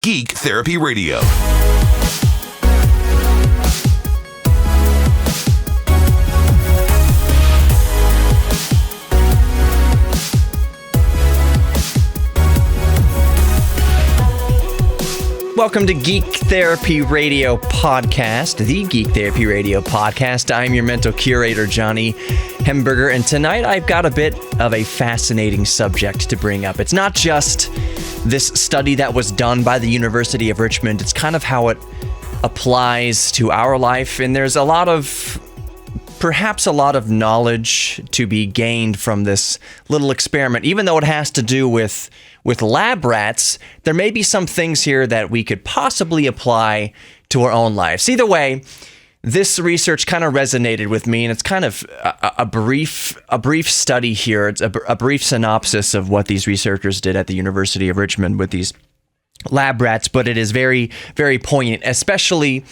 Geek Therapy Radio. Welcome to Geek Therapy Radio Podcast, the Geek Therapy Radio Podcast. I'm your mental curator, Johnny Hemberger, and tonight I've got a bit of a fascinating subject to bring up. It's not just this study that was done by the University of Richmond, it's kind of how it applies to our life, and there's perhaps a lot of knowledge to be gained from this little experiment. Even though it has to do with lab rats, there may be some things here that we could possibly apply to our own lives. Either way, this research kind of resonated with me, and it's kind of a brief study here. It's a brief synopsis of what these researchers did at the University of Richmond with these lab rats, but it is very, very poignant, especially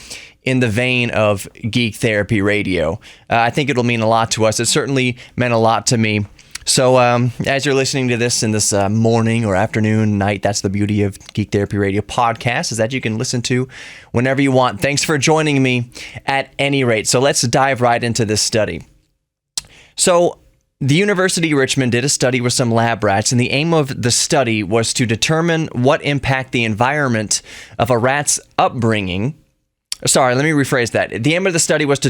in the vein of Geek Therapy Radio. I think it'll mean a lot to us. It certainly meant a lot to me. So as you're listening to this in this morning or afternoon, night, that's the beauty of Geek Therapy Radio Podcast, is that you can listen to whenever you want. Thanks for joining me at any rate. So let's dive right into this study. So the University of Richmond did a study with some lab rats, and the aim of the study was to determine what impact the environment of a rat's upbringing. Sorry, let me rephrase that. The aim of the study was to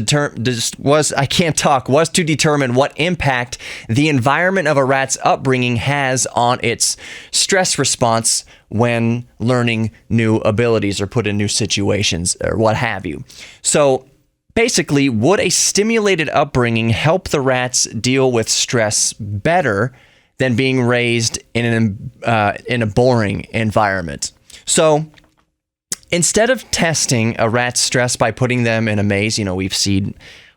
determine what impact the environment of a rat's upbringing has on its stress response when learning new abilities or put in new situations or what have you. So basically, would a stimulated upbringing help the rats deal with stress better than being raised in a boring environment? So instead of testing a rat's stress by putting them in a maze, we've seen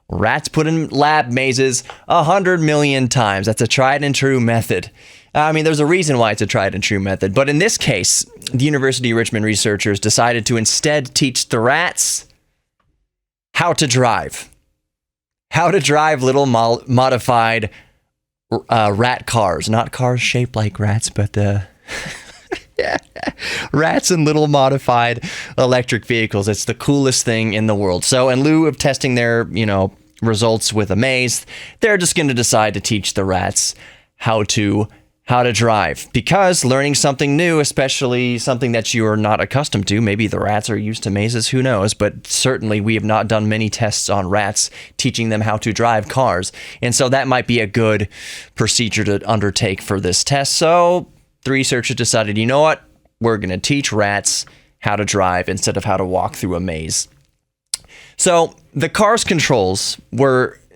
rats put in lab mazes 100 million times. That's a tried and true method. There's a reason why it's a tried and true method. But in this case, the University of Richmond researchers decided to instead teach the rats how to drive. How to drive little modified rat cars. Not cars shaped like rats, but rats and little modified electric vehicles. It's the coolest thing in the world. So in lieu of testing their, results with a maze, they're just going to decide to teach the rats how to drive. Because learning something new, especially something that you are not accustomed to, maybe the rats are used to mazes, who knows, but certainly we have not done many tests on rats teaching them how to drive cars. And so that might be a good procedure to undertake for this test. So the researchers decided, you know what? We're going to teach rats how to drive instead of how to walk through a maze. So the car's controls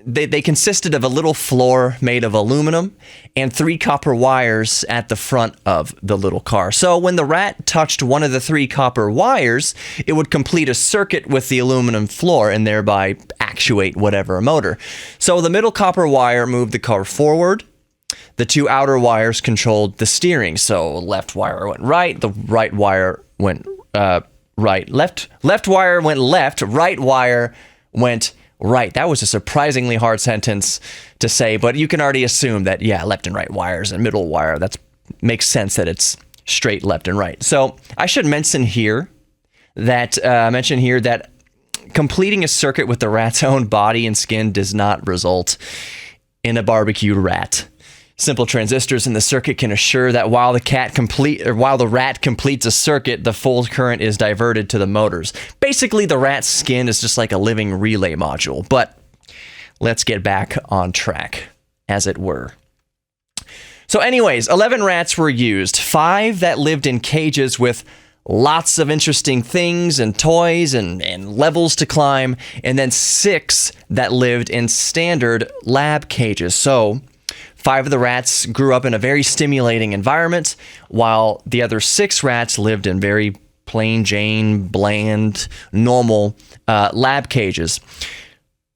they consisted of a little floor made of aluminum and 3 copper wires at the front of the little car. So when the rat touched one of the 3 copper wires, it would complete a circuit with the aluminum floor and thereby actuate whatever motor. So the middle copper wire moved the car forward. The 2 outer wires controlled the steering. So left wire went right, the right wire went right. Left wire went left, right wire went right. That was a surprisingly hard sentence to say, but you can already assume that, left and right wires and middle wire, that makes sense that it's straight left and right. So I should mention here that completing a circuit with the rat's own body and skin does not result in a barbecued rat. Simple transistors in the circuit can assure that while the rat completes a circuit, the full current is diverted to the motors. Basically, the rat's skin is just like a living relay module. But let's get back on track, as it were. So anyways, 11 rats were used. 5 that lived in cages with lots of interesting things and toys and levels to climb, and then 6 that lived in standard lab cages. So 5 of the rats grew up in a very stimulating environment, while the other 6 rats lived in very plain Jane, bland, normal lab cages.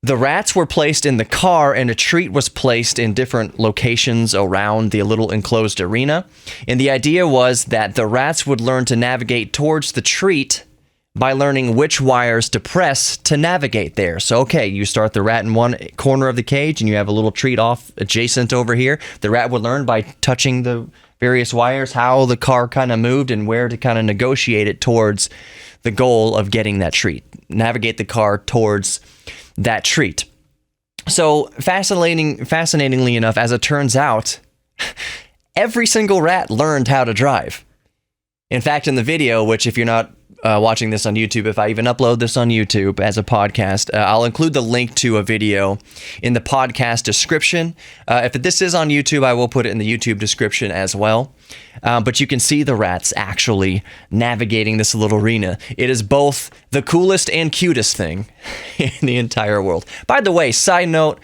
The rats were placed in the car, and a treat was placed in different locations around the little enclosed arena. And the idea was that the rats would learn to navigate towards the treat by learning which wires to press to navigate there. So, okay, you start the rat in one corner of the cage and you have a little treat off adjacent over here. The rat would learn by touching the various wires, how the car kind of moved, and where to kind of negotiate it towards the goal of getting that treat. Navigate the car towards that treat. So fascinatingly enough, as it turns out, every single rat learned how to drive. In fact, in the video, which if you're not watching this on YouTube, if I even upload this on YouTube as a podcast, I'll include the link to a video in the podcast description. If this is on YouTube, I will put it in the YouTube description as well. But you can see the rats actually navigating this little arena. It is both the coolest and cutest thing in the entire world. By the way, side note,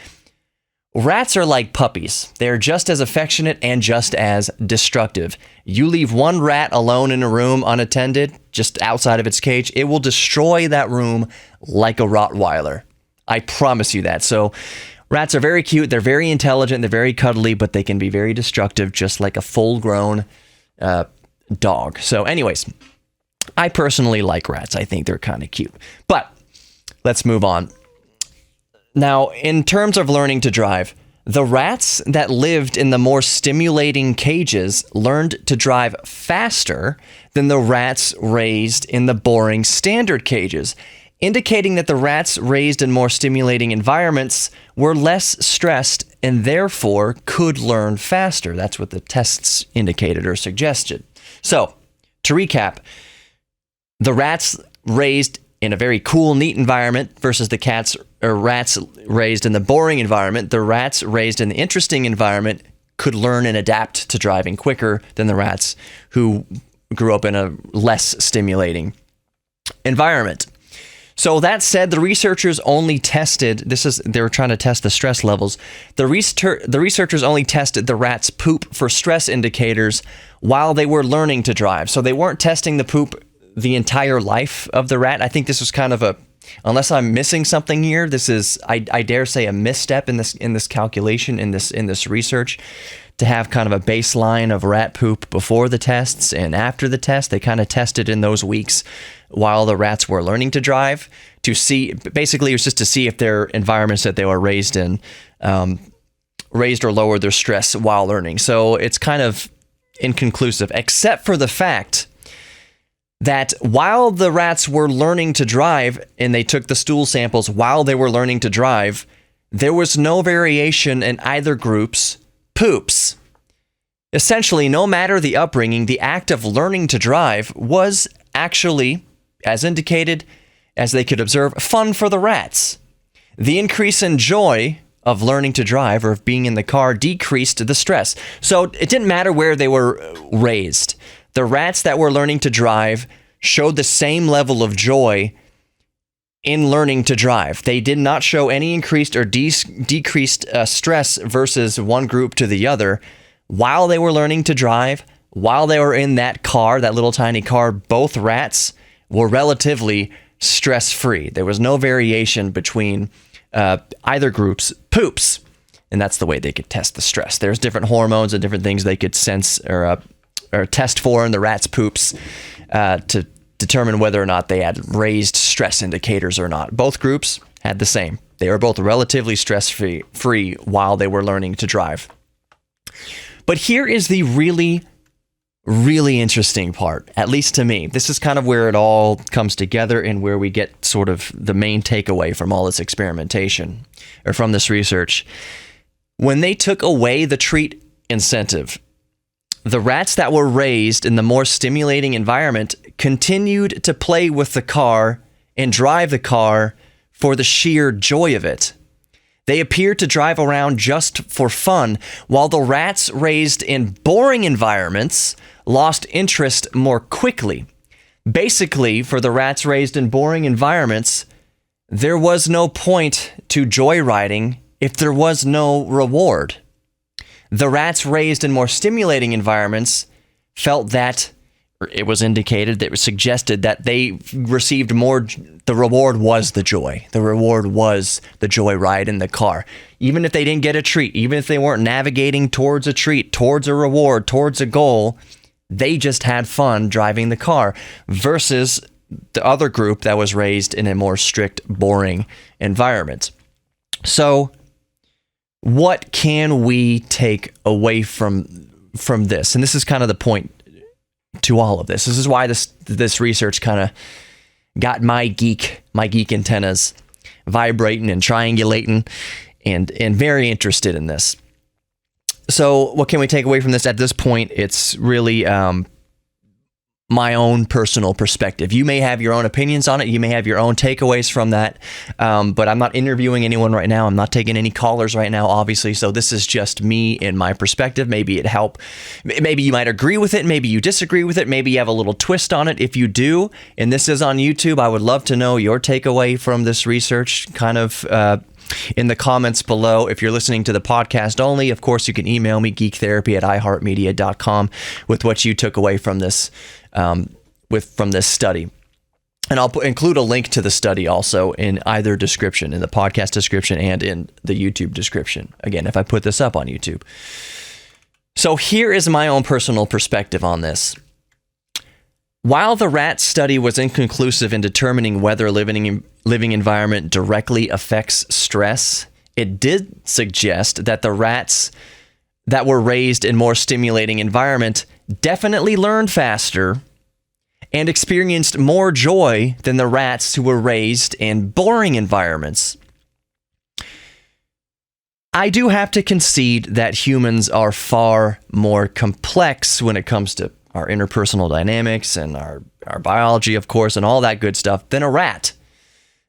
rats are like puppies. They're just as affectionate and just as destructive. You leave one rat alone in a room unattended, just outside of its cage, it will destroy that room like a Rottweiler. I promise you that. So rats are very cute, they're very intelligent, they're very cuddly, but they can be very destructive, just like a full-grown dog. So anyways, I personally like rats. I think they're kind of cute. But let's move on. Now, in terms of learning to drive, the rats that lived in the more stimulating cages learned to drive faster than the rats raised in the boring standard cages, indicating that the rats raised in more stimulating environments were less stressed and therefore could learn faster. That's what the tests indicated or suggested. So, to recap, the rats raised in a very cool, neat environment versus the rats raised in the boring environment. The rats raised in the interesting environment could learn and adapt to driving quicker than the rats who grew up in a less stimulating environment. So that said, the researchers only tested, they were trying to test the stress levels. The researchers only tested the rats' poop for stress indicators while they were learning to drive. So they weren't testing the poop the entire life of the rat. I think this was kind of unless I'm missing something here, this is, I dare say, a misstep in this calculation, in this research, to have kind of a baseline of rat poop before the tests and after the test. They kind of tested in those weeks while the rats were learning to drive to see, basically it was just to see if their environments that they were raised in raised or lowered their stress while learning. So it's kind of inconclusive, except for the fact that while the rats were learning to drive and they took the stool samples while they were learning to drive, there was no variation in either group's poops. Essentially, no matter the upbringing, the act of learning to drive was actually, as indicated, as they could observe, fun for the rats. The increase in joy of learning to drive or of being in the car decreased the stress. So it didn't matter where they were raised. The rats that were learning to drive showed the same level of joy in learning to drive. They did not show any increased or decreased stress versus one group to the other. While they were learning to drive, while they were in that car, that little tiny car, both rats were relatively stress-free. There was no variation between either group's poops. And that's the way they could test the stress. There's different hormones and different things they could sense or test for in the rats' poops to determine whether or not they had raised stress indicators or not. Both groups had the same. They were both relatively stress-free while they were learning to drive. But here is the really, really interesting part, at least to me. This is kind of where it all comes together and where we get sort of the main takeaway from all this experimentation, or from this research. When they took away the treat incentive, the rats that were raised in the more stimulating environment continued to play with the car and drive the car for the sheer joy of it. They appeared to drive around just for fun, while the rats raised in boring environments lost interest more quickly. Basically, for the rats raised in boring environments, there was no point to joyriding if there was no reward. The rats raised in more stimulating environments felt that, or it was indicated, that it was suggested that they received more, the reward was the joy. The reward was the joy ride in the car. Even if they didn't get a treat, even if they weren't navigating towards a treat, towards a reward, towards a goal, they just had fun driving the car, versus the other group that was raised in a more strict, boring environment. So what can we take away from from this, and this is kind of the point to all of this. This is why this research kind of got my geek antennas vibrating and triangulating, and very interested in this. So what can we take away from this? At this point, it's really my own personal perspective. You may have your own opinions on it. You may have your own takeaways from that. But I'm not interviewing anyone right now. I'm not taking any callers right now, obviously. So this is just me and my perspective. Maybe it helped. Maybe you might agree with it. Maybe you disagree with it. Maybe you have a little twist on it. If you do, and this is on YouTube, I would love to know your takeaway from this research, kind of in the comments below. If you're listening to the podcast only, of course, you can email me, geektherapy@iheartmedia.com, with what you took away from this from this study. And I'll include a link to the study also in either description, in the podcast description and in the YouTube description. Again, if I put this up on YouTube. So here is my own personal perspective on this. While the rat study was inconclusive in determining whether a living environment directly affects stress, it did suggest that the rats that were raised in more stimulating environment definitely learned faster and experienced more joy than the rats who were raised in boring environments. I do have to concede that humans are far more complex when it comes to our interpersonal dynamics and our biology, of course, and all that good stuff than a rat.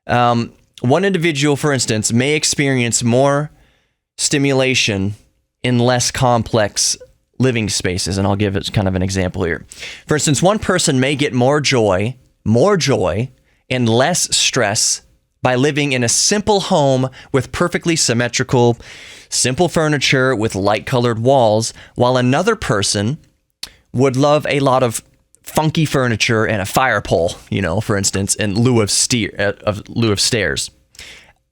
One individual, for instance, may experience more stimulation in less complex living spaces, and I'll give it kind of an example here. For instance, one person may get more joy and less stress by living in a simple home with perfectly symmetrical, simple furniture with light-colored walls, while another person would love a lot of funky furniture and a fire pole, for instance, in lieu of stairs.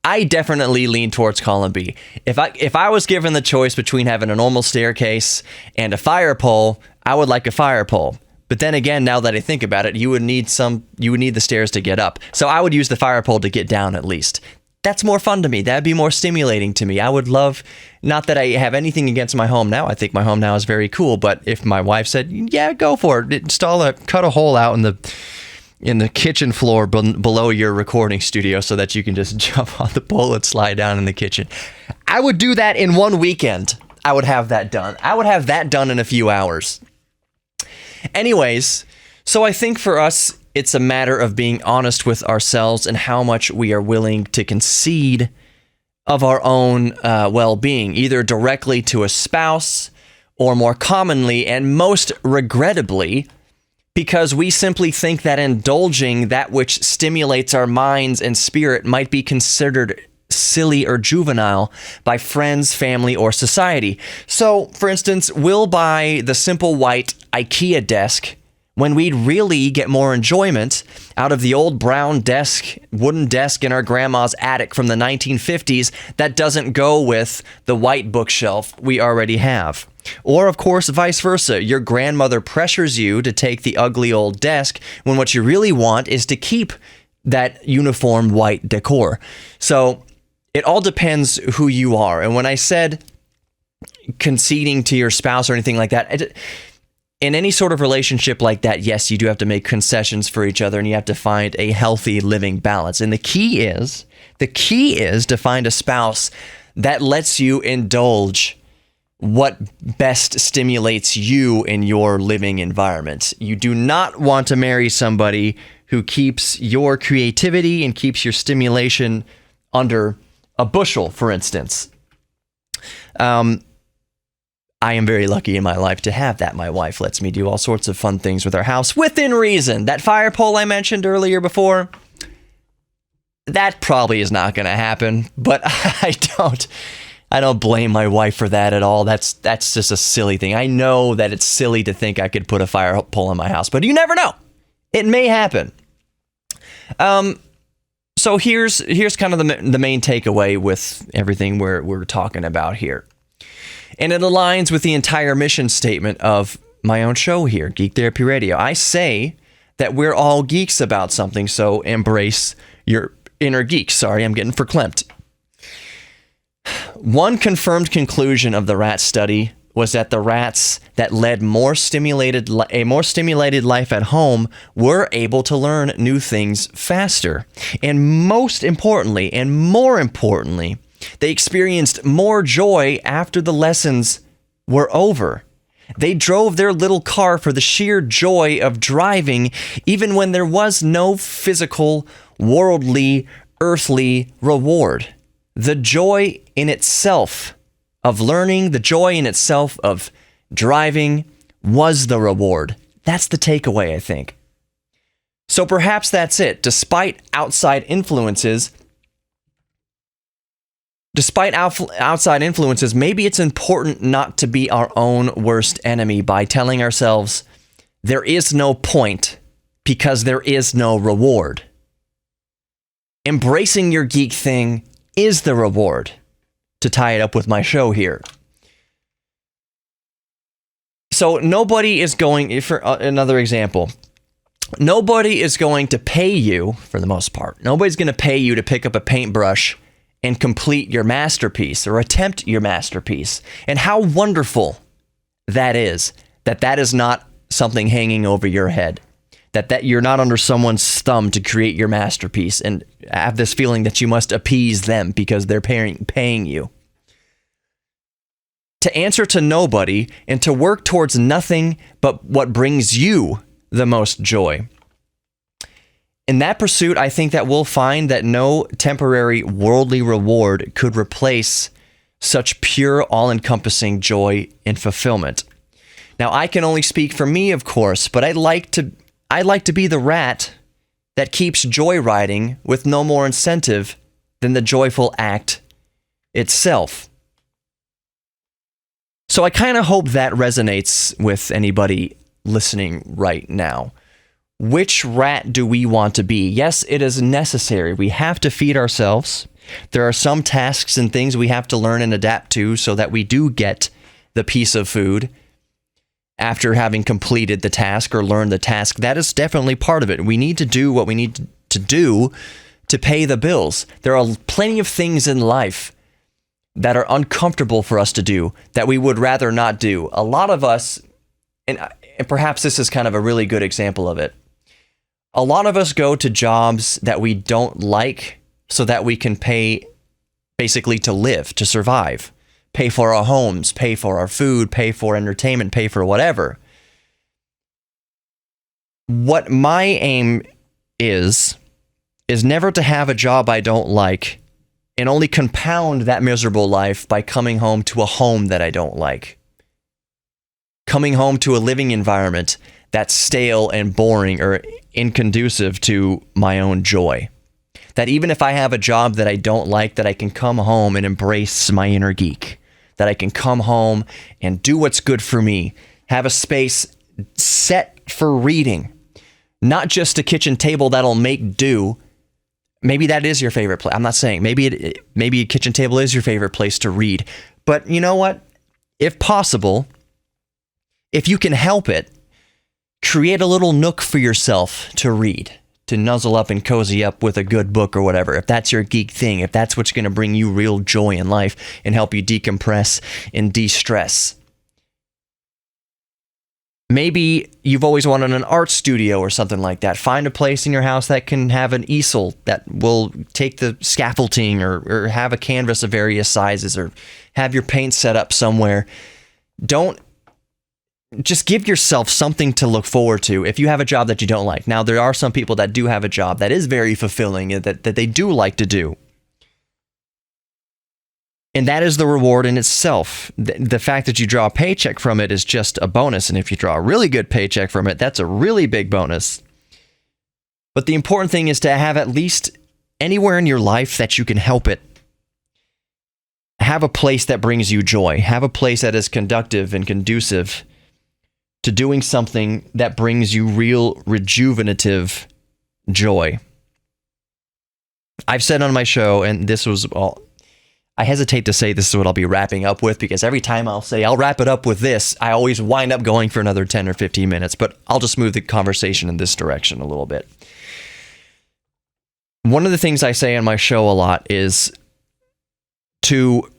I definitely lean towards column B. If I was given the choice between having a normal staircase and a fire pole, I would like a fire pole. But then again, now that I think about it, you would need the stairs to get up. So I would use the fire pole to get down at least. That's more fun to me. That'd be more stimulating to me. I would love, not that I have anything against my home now. I think my home now is very cool. But if my wife said, yeah, go for it, cut a hole out in the kitchen floor below your recording studio so that you can just jump on the pole and slide down in the kitchen, I would do that in one weekend. I would have that done. I would have that done in a few hours. Anyways, so I think for us, it's a matter of being honest with ourselves and how much we are willing to concede of our own well-being, either directly to a spouse or more commonly and most regrettably, because we simply think that indulging that which stimulates our minds and spirit might be considered silly or juvenile by friends, family, or society. So, for instance, we'll buy the simple white IKEA desk when we'd really get more enjoyment out of the old brown wooden desk in our grandma's attic from the 1950s that doesn't go with the white bookshelf we already have. Or, of course, vice versa. Your grandmother pressures you to take the ugly old desk when what you really want is to keep that uniform white decor. So it all depends who you are. And when I said conceding to your spouse or anything like that, in any sort of relationship like that, yes, you do have to make concessions for each other and you have to find a healthy living balance. And the key is to find a spouse that lets you indulge what best stimulates you in your living environment. You do not want to marry somebody who keeps your creativity and keeps your stimulation under a bushel, for instance. I am very lucky in my life to have that. My wife lets me do all sorts of fun things with our house within reason. That fire pole I mentioned earlier before, that probably is not going to happen, but I don't blame my wife for that at all. That's just a silly thing. I know that it's silly to think I could put a fire pole in my house, but you never know. It may happen. So here's kind of the main takeaway with everything we're talking about here. And it aligns with the entire mission statement of my own show here, Geek Therapy Radio. I say that we're all geeks about something, so embrace your inner geek. Sorry, I'm getting verklempt. One confirmed conclusion of the rat study was that the rats that led a more stimulated life at home were able to learn new things faster. And most importantly, and more importantly, they experienced more joy after the lessons were over. They drove their little car for the sheer joy of driving, even when there was no physical, worldly, earthly reward. The joy in itself of learning, the joy in itself of driving was the reward. That's the takeaway, I think. So perhaps that's it. Despite outside influences, maybe it's important not to be our own worst enemy by telling ourselves there is no point because there is no reward. Embracing your geek thing is the reward, to tie it up with my show here. So nobody is going, for another example, nobody is going to pay you, for the most part, nobody's going to pay you to pick up a paintbrush and complete your masterpiece or attempt your masterpiece. And how wonderful that is not something hanging over your head. That you're not under someone's thumb to create your masterpiece and have this feeling that you must appease them because they're paying you. To answer to nobody and to work towards nothing but what brings you the most joy. In that pursuit, I think that we'll find that no temporary worldly reward could replace such pure, all-encompassing joy and fulfillment. Now, I can only speak for me, of course, but I'd like to be the rat that keeps joyriding with no more incentive than the joyful act itself. So I kind of hope that resonates with anybody listening right now. Which rat do we want to be? Yes, it is necessary. We have to feed ourselves. There are some tasks and things we have to learn and adapt to so that we do get the piece of food after having completed the task or learned the task. That is definitely part of it. We need to do what we need to do to pay the bills. There are plenty of things in life that are uncomfortable for us to do that we would rather not do. A lot of us, and perhaps this is kind of a really good example of it, a lot of us go to jobs that we don't like so that we can pay basically to live, to survive. Pay for our homes, pay for our food, pay for entertainment, pay for whatever. What my aim is never to have a job I don't like and only compound that miserable life by coming home to a home that I don't like. Coming home to a living environment that's stale and boring or inconducive to my own joy. That even if I have a job that I don't like, that I can come home and embrace my inner geek. That I can come home and do what's good for me. Have a space set for reading. Not just a kitchen table that'll make do. Maybe that is your favorite place. I'm not saying. Maybe a kitchen table is your favorite place to read. But you know what? If possible, if you can help it, create a little nook for yourself to read, to nuzzle up and cozy up with a good book or whatever. If that's your geek thing, if that's what's going to bring you real joy in life and help you decompress and de-stress. Maybe you've always wanted an art studio or something like that. Find a place in your house that can have an easel that will take the scaffolding or have a canvas of various sizes or have your paint set up somewhere. Just give yourself something to look forward to if you have a job that you don't like. Now, there are some people that do have a job that is very fulfilling and that they do like to do. And that is the reward in itself. The fact that you draw a paycheck from it is just a bonus. And if you draw a really good paycheck from it, that's a really big bonus. But the important thing is to have at least anywhere in your life that you can help it. Have a place that brings you joy. Have a place that is conducive and conducive to doing something that brings you real rejuvenative joy. I've said on my show, and this was all, I hesitate to say this is what I'll be wrapping up with, because every time I'll say I'll wrap it up with this, I always wind up going for another 10 or 15 minutes, but I'll just move the conversation in this direction a little bit. One of the things I say on my show a lot is to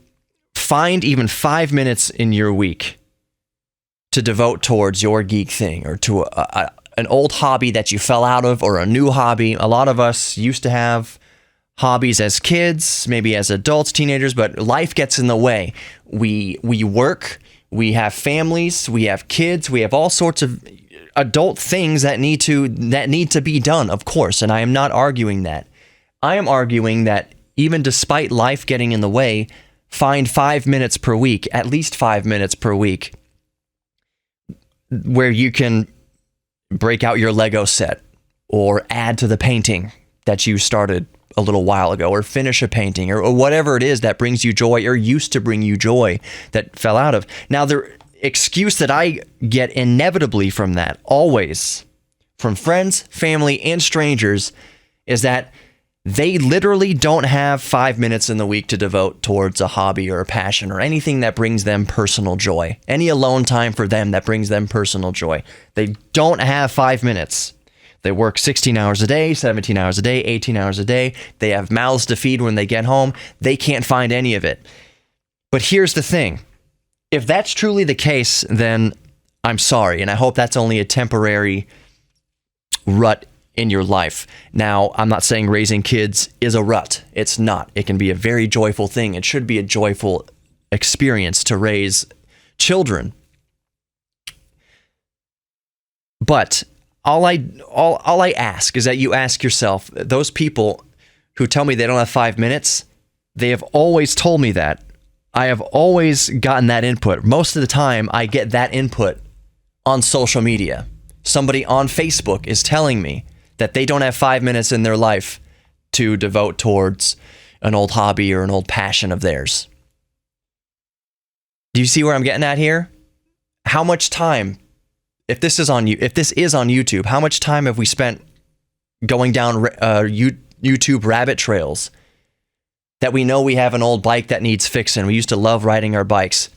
find even 5 minutes in your week to devote towards your geek thing or to an old hobby that you fell out of or a new hobby. A lot of us used to have hobbies as kids, maybe as adults, teenagers, but life gets in the way. We work, we have families, we have kids, we have all sorts of adult things that need to be done, of course, and I am not arguing that. I am arguing that even despite life getting in the way, find 5 minutes per week, at least 5 minutes per week, where you can break out your Lego set or add to the painting that you started a little while ago, or finish a painting, or whatever it is that brings you joy or used to bring you joy that fell out of. Now, the excuse that I get inevitably from that, always, from friends, family, and strangers, is that they literally don't have 5 minutes in the week to devote towards a hobby or a passion or anything that brings them personal joy. Any alone time for them that brings them personal joy. They don't have 5 minutes. They work 16 hours a day, 17 hours a day, 18 hours a day. They have mouths to feed when they get home. They can't find any of it. But here's the thing. If that's truly the case, then I'm sorry, and I hope that's only a temporary rut in your life. Now, I'm not saying raising kids is a rut. It's not. It can be a very joyful thing. It should be a joyful experience to raise children. But all I ask is that you ask yourself, those people who tell me they don't have 5 minutes, they have always told me that. I have always gotten that input. Most of the time, I get that input on social media. Somebody on Facebook is telling me that they don't have 5 minutes in their life to devote towards an old hobby or an old passion of theirs. Do you see where I'm getting at here? How much time, if this is on YouTube, how much time have we spent going down YouTube rabbit trails that we know we have an old bike that needs fixing? We used to love riding our bikes.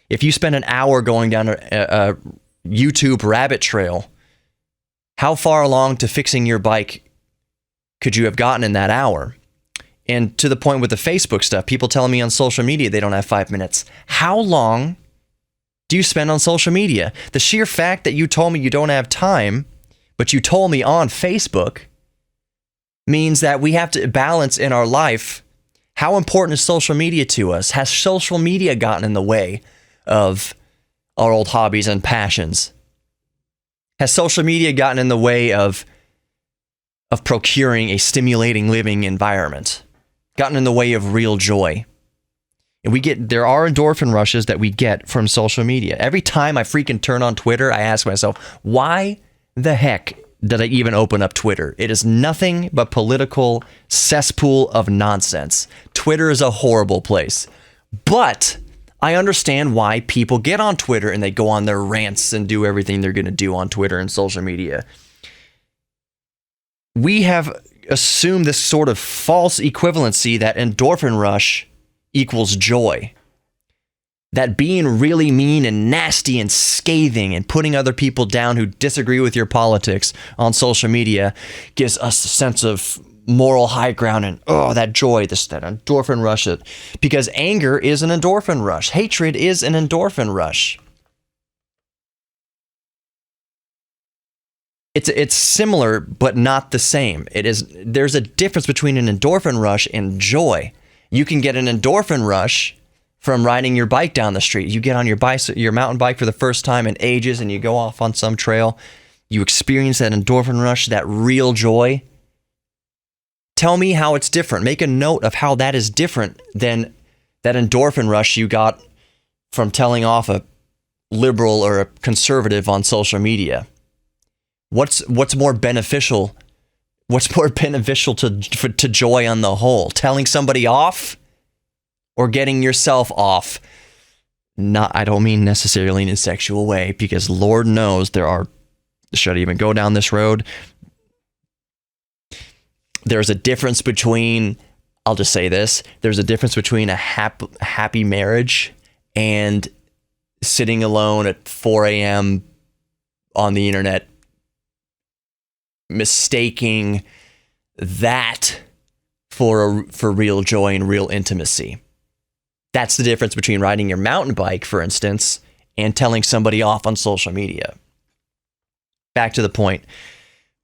If you spend an hour going down a YouTube rabbit trail, how far along to fixing your bike could you have gotten in that hour? And to the point with the Facebook stuff, people telling me on social media they don't have 5 minutes. How long do you spend on social media? The sheer fact that you told me you don't have time, but you told me on Facebook, means that we have to balance in our life. How important is social media to us? Has social media gotten in the way of our old hobbies and passions? Has social media gotten in the way of procuring a stimulating living environment? Gotten in the way of real joy? And there are endorphin rushes that we get from social media. Every time I freaking turn on Twitter, I ask myself, why the heck did I even open up Twitter? It is nothing but political cesspool of nonsense. Twitter is a horrible place. But I understand why people get on Twitter and they go on their rants and do everything they're going to do on Twitter and social media. We have assumed this sort of false equivalency that endorphin rush equals joy. That being really mean and nasty and scathing and putting other people down who disagree with your politics on social media gives us a sense of moral high ground and that joy, that endorphin rush. Because anger is an endorphin rush. Hatred is an endorphin rush. It's similar but not the same. There's a difference between an endorphin rush and joy. You can get an endorphin rush from riding your bike down the street. You get on your mountain bike for the first time in ages and you go off on some trail. You experience that endorphin rush, that real joy. Tell me how it's different. Make a note of how that is different than that endorphin rush you got from telling off a liberal or a conservative on social media. What's more beneficial? What's more beneficial to joy on the whole? Telling somebody off or getting yourself off? I don't mean necessarily in a sexual way, because Lord knows should I even go down this road? There's a difference between, I'll just say this, there's a difference between a happy marriage and sitting alone at 4 a.m. on the internet, mistaking that for real joy and real intimacy. That's the difference between riding your mountain bike, for instance, and telling somebody off on social media. Back to the point,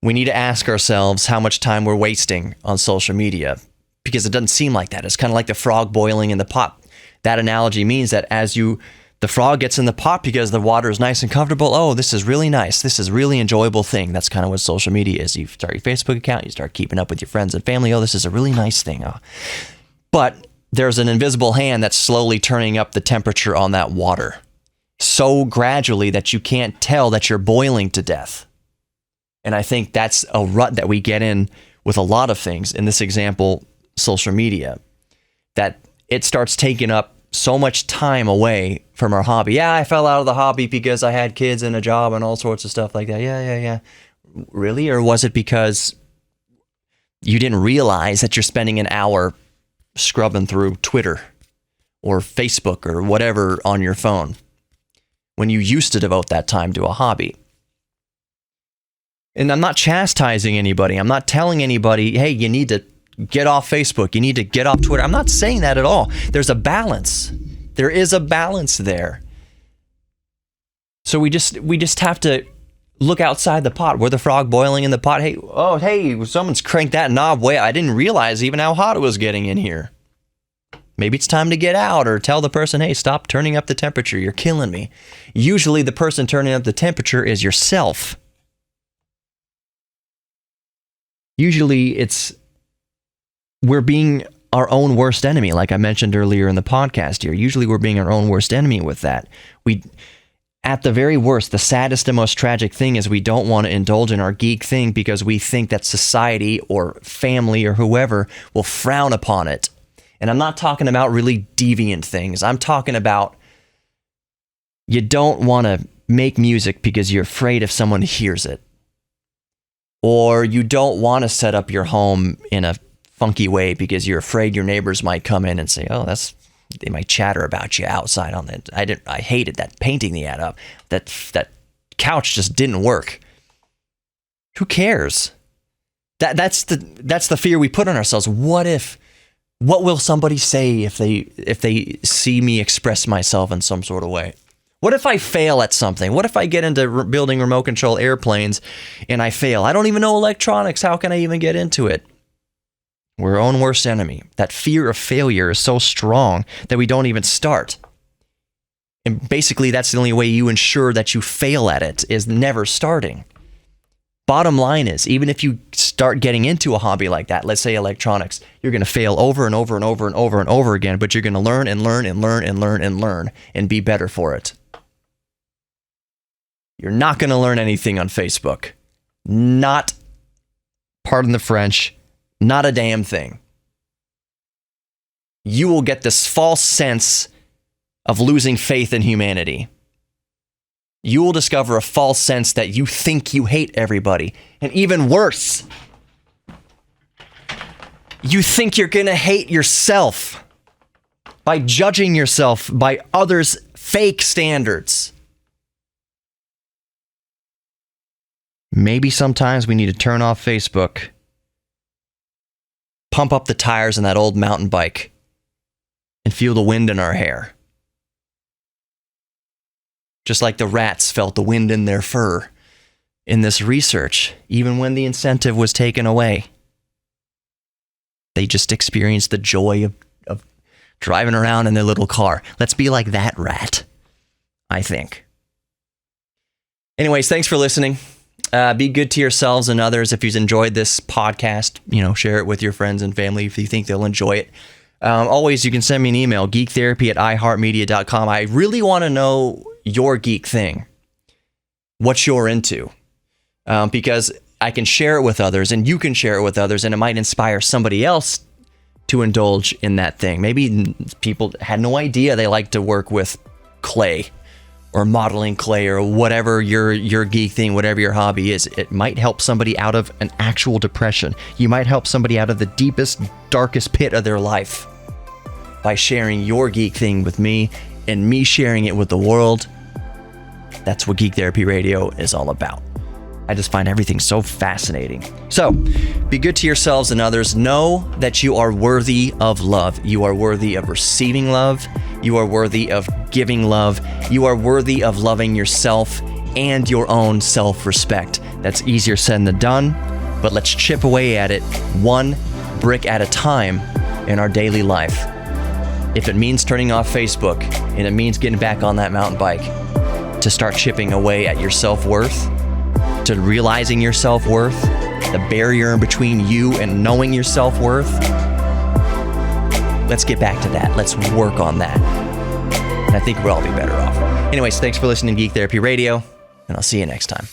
we need to ask ourselves how much time we're wasting on social media, because it doesn't seem like that. It's kind of like the frog boiling in the pot. That analogy means that the frog gets in the pot because the water is nice and comfortable. Oh, this is really nice. This is a really enjoyable thing. That's kind of what social media is. You start your Facebook account, you start keeping up with your friends and family. Oh, this is a really nice thing. Oh. But there's an invisible hand that's slowly turning up the temperature on that water so gradually that you can't tell that you're boiling to death. And I think that's a rut that we get in with a lot of things. In this example, social media, that it starts taking up so much time away from our hobby. Yeah, I fell out of the hobby because I had kids and a job and all sorts of stuff like that. Yeah. Really? Or was it because you didn't realize that you're spending an hour scrubbing through Twitter or Facebook or whatever on your phone when you used to devote that time to a hobby? And I'm not chastising anybody. I'm not telling anybody, hey, you need to get off Facebook. You need to get off Twitter. I'm not saying that at all. There's a balance. There is a balance there. So we just have to look outside the pot. We're the frog boiling in the pot. Hey, someone's cranked that knob way. I didn't realize even how hot it was getting in here. Maybe it's time to get out, or tell the person, hey, stop turning up the temperature. You're killing me. Usually the person turning up the temperature is yourself. Usually we're being our own worst enemy, like I mentioned earlier in the podcast here. Usually we're being our own worst enemy with that. At the very worst, the saddest and most tragic thing is we don't want to indulge in our geek thing because we think that society or family or whoever will frown upon it. And I'm not talking about really deviant things. I'm talking about you don't want to make music because you're afraid if someone hears it. Or you don't want to set up your home in a funky way because you're afraid your neighbors might come in and say, oh, they might chatter about you outside on that. I hated that painting they had up. That couch just didn't work. Who cares? That's the fear we put on ourselves. What will somebody say if they see me express myself in some sort of way? What if I fail at something? What if I get into building remote control airplanes and I fail? I don't even know electronics. How can I even get into it? We're our own worst enemy. That fear of failure is so strong that we don't even start. And basically, that's the only way you ensure that you fail at it, is never starting. Bottom line is, even if you start getting into a hobby like that, let's say electronics, you're going to fail over and over and over and over and over again, but you're going to learn and learn and learn and learn and learn and be better for it. You're not going to learn anything on Facebook. Not, pardon the French, not a damn thing. You will get this false sense of losing faith in humanity. You will discover a false sense that you think you hate everybody. And even worse, you think you're going to hate yourself by judging yourself by others' fake standards. Maybe sometimes we need to turn off Facebook, pump up the tires on that old mountain bike, and feel the wind in our hair. Just like the rats felt the wind in their fur in this research, even when the incentive was taken away. They just experienced the joy of driving around in their little car. Let's be like that rat, I think. Anyways, thanks for listening. Be good to yourselves and others. If you've enjoyed this podcast, share it with your friends and family if you think they'll enjoy it. Always, you can send me an email, geektherapy@iheartmedia.com. I really want to know your geek thing, what you're into, because I can share it with others and you can share it with others, and it might inspire somebody else to indulge in that thing. Maybe people had no idea they like to work with clay or modeling clay or whatever your geek thing, whatever your hobby is. It might help somebody out of an actual depression. You might help somebody out of the deepest, darkest pit of their life by sharing your geek thing with me and me sharing it with the world. That's what Geek Therapy Radio is all about. I just find everything so fascinating. So, be good to yourselves and others. Know that you are worthy of love. You are worthy of receiving love, You are worthy of giving love. You are worthy of loving yourself and your own self-respect. That's easier said than done, but let's chip away at it one brick at a time in our daily life. If it means turning off Facebook and it means getting back on that mountain bike, to start chipping away at your self-worth, to realizing your self-worth, the barrier in between you and knowing your self-worth, let's get back to that. Let's work on that. And I think we'll all be better off. Anyways, thanks for listening to Geek Therapy Radio, and I'll see you next time.